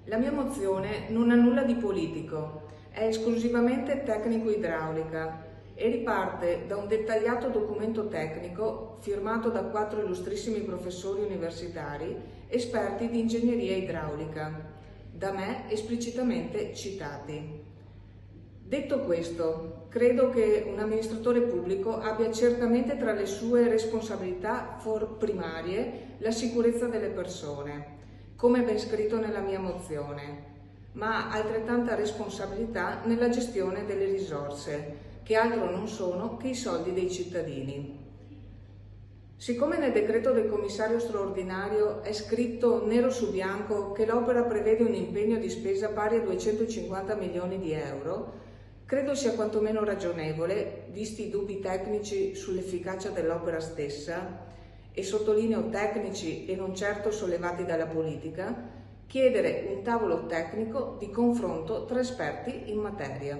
La mia mozione non ha nulla di politico, è esclusivamente tecnico-idraulica e riparte da un dettagliato documento tecnico firmato da 4 illustrissimi professori universitari esperti di ingegneria idraulica, da me esplicitamente citati. Detto questo, credo che un amministratore pubblico abbia certamente tra le sue responsabilità primarie la sicurezza delle persone, come ben scritto nella mia mozione, ma altrettanta responsabilità nella gestione delle risorse, che altro non sono che i soldi dei cittadini. Siccome nel decreto del commissario straordinario è scritto nero su bianco che l'opera prevede un impegno di spesa pari a 250 milioni di euro, credo sia quantomeno ragionevole, visti i dubbi tecnici sull'efficacia dell'opera stessa, e sottolineo tecnici e non certo sollevati dalla politica, chiedere un tavolo tecnico di confronto tra esperti in materia.